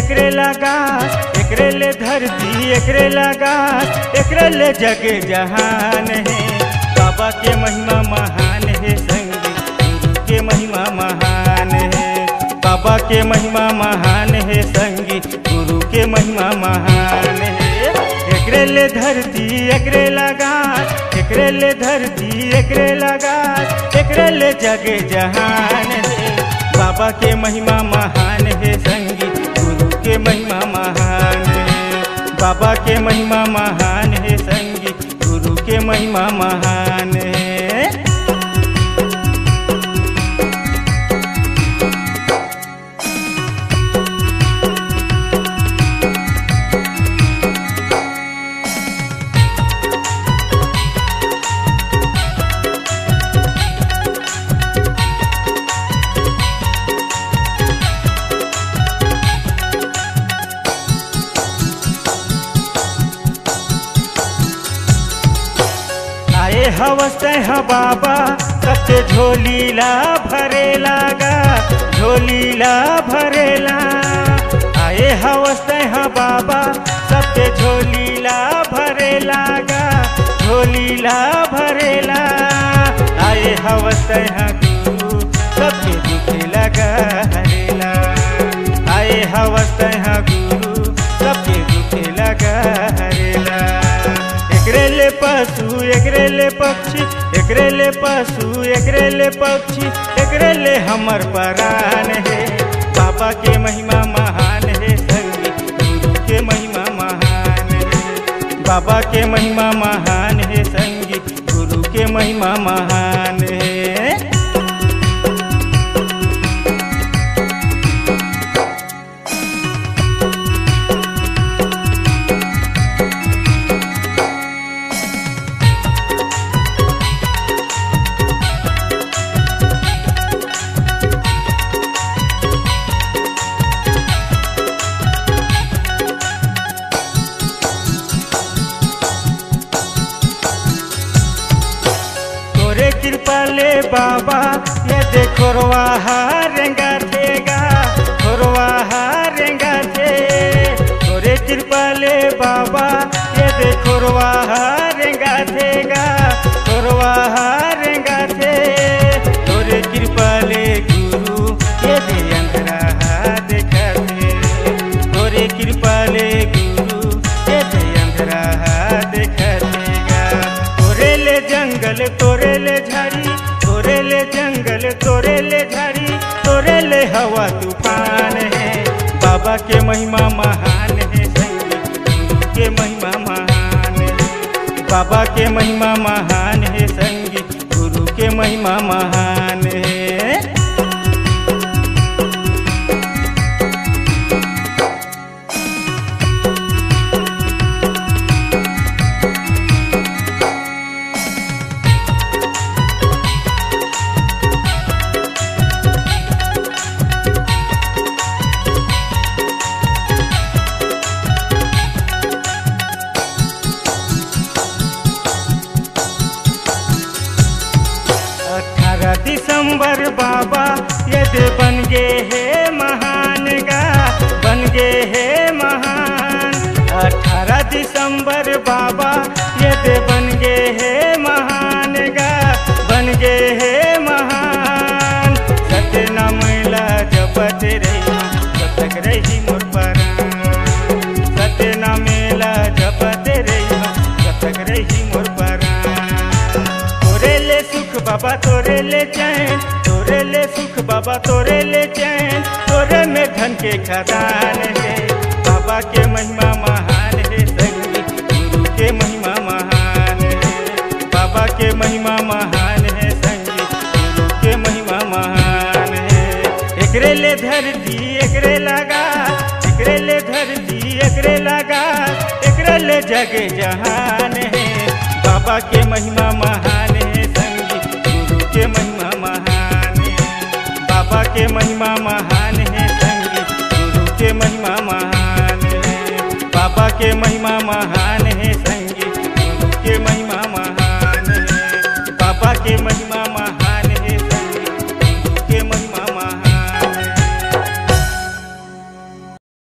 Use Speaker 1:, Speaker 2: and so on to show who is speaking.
Speaker 1: एकरे लगास, एकरे ले धरती एकरे लगास, एकरे ले जगे जहान है। बाबा के महिमा महान है संगी, गुरु के महिमा महान है। बाबा के महिमा महान है संगी, गुरु के महिमा महान है। एकरे ले धरती एकरे लगास, एकरे ले धरती एकरे लगास, एकरे ले जगे जहान है। बाबा के महिमा महान है संगी, गुरु के महिमा महान है। बाबा के महिमा महान है संगी, गुरु के महिमा महान है। हवस है बाबा सबके झोलीला भरे लागा, झोलीला भरेला। आए हवस है बाबा सबके झोलीला भरे लागा, झोलीला भरेला। आए हवस है गुरु सबके दुखे लगा हरेला। आए हवस है गुरु सबके दुखे लगा हरेला। एकरे ले पशु एकरे ले पक्षी, एकरे ले पशु एकरे ले पक्षी, एकरे ले हमर प्राण है। बाबा के महिमा महान है संगी, गुरु के महिमा महान है। बाबा के महिमा महान है संगी, गुरु के महिमा महान है। कृपा ले बाबा ये देखो रवाहा रेंगा देगा, रवाहा रेंगा दे। तोरे कृपा ले बाबा ये देखो रवाहा रेंगा देगा, रवाहा रेंगा दे। तोरे कृपा ले गुरु ये दे अंधरा देखा दे। तोरे कृपा ले गुरु ये दे अंधरा देखा देगा। तोरे ले जंगल तोरे ले झाड़ी, तोरे ले जंगल तोरे ले झाड़ी, तोरे ले हवा तूफान है। बाबा के महिमा महान है संगी, गुरु के महिमा महान है। बाबा के महिमा महान है संगी, गुरु के महिमा महान है। दिसंबर बाबा ये दे बन गए है महान गा, बन गए है महान। 18 दिसंबर बाबा ये दे बन गए है महान गा, बन गए है महान। सत्य नाम ला जपत रही जब तक रही मोर प्राण। सत्य नाम ला जपत रही जब तक रही मोर प्राण। तोरे ले सुख बाबा तोरे ले चैन, तोरे ले सुख बाबा तोरे ले चैन, तोरे में धन के खदान है। बाबा के महिमा महान है संगी, गुरु के महिमा महान है। बाबा के महिमा महान है संगी, गुरु के महिमा महान है। एकरे ले धरती एकरे लगा, एकरे ले धरती एकरे लगा, एकरे ले जगे जहान है। बाबा के महिमा महान है संगी, गुरु के महिमा महान है। बाबा के महिमा महान है संगी, गुरु के महिमा महान है। बाबा के महिमा महान है संगी, गुरु के महिमा महान है। बाबा के महिमा महान